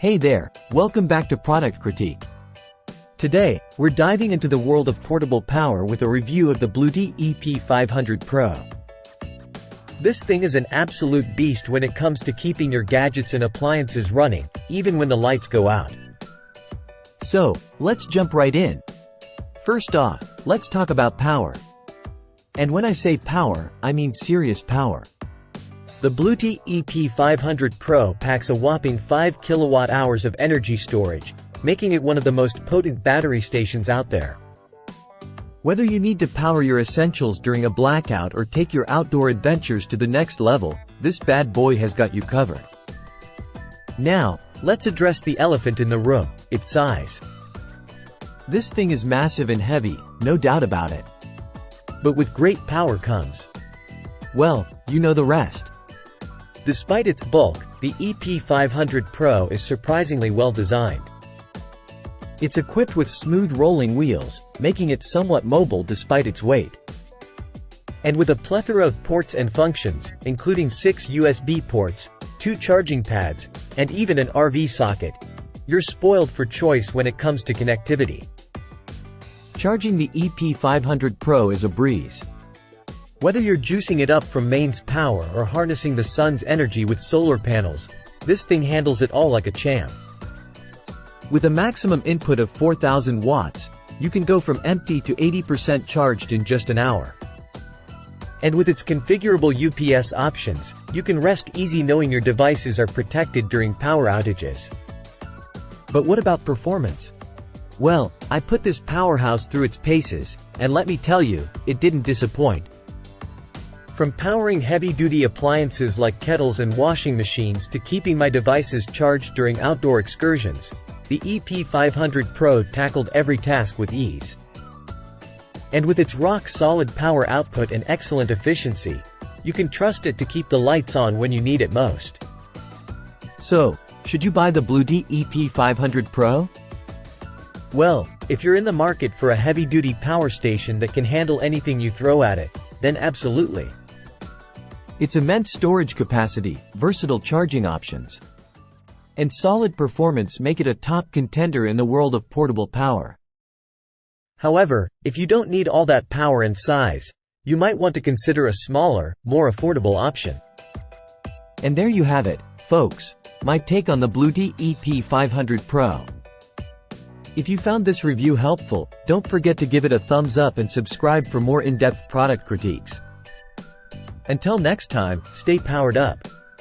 Hey there, welcome back to Product Critique. Today, we're diving into the world of portable power with a review of the Bluetti EP500PRO. This thing is an absolute beast when it comes to keeping your gadgets and appliances running, even when the lights go out. So, let's jump right in. First off, let's talk about power. And when I say power, I mean serious power. The Bluetti EP500PRO packs a whopping 5 kilowatt-hours of energy storage, making it one of the most potent battery stations out there. Whether you need to power your essentials during a blackout or take your outdoor adventures to the next level, this bad boy has got you covered. Now, let's address the elephant in the room, its size. This thing is massive and heavy, no doubt about it. But with great power comes, well, you know the rest. Despite its bulk, the EP500PRO is surprisingly well designed. It's equipped with smooth rolling wheels, making it somewhat mobile despite its weight. And with a plethora of ports and functions, including 6 USB ports, 2 charging pads, and even an RV socket, you're spoiled for choice when it comes to connectivity. Charging the EP500PRO is a breeze. Whether you're juicing it up from mains power or harnessing the sun's energy with solar panels, this thing handles it all like a champ. With a maximum input of 4,000 watts, you can go from empty to 80% charged in just an hour. And with its configurable UPS options, you can rest easy knowing your devices are protected during power outages. But what about performance? Well, I put this powerhouse through its paces, and let me tell you, it didn't disappoint. From powering heavy-duty appliances like kettles and washing machines to keeping my devices charged during outdoor excursions, the EP500PRO tackled every task with ease. And with its rock-solid power output and excellent efficiency, you can trust it to keep the lights on when you need it most. So, should you buy the Bluetti EP500PRO? Well, if you're in the market for a heavy-duty power station that can handle anything you throw at it, then absolutely. Its immense storage capacity, versatile charging options, and solid performance make it a top contender in the world of portable power. However, if you don't need all that power and size, you might want to consider a smaller, more affordable option. And there you have it, folks, my take on the Bluetti EP500PRO. If you found this review helpful, don't forget to give it a thumbs up and subscribe for more in-depth product critiques. Until next time, stay powered up.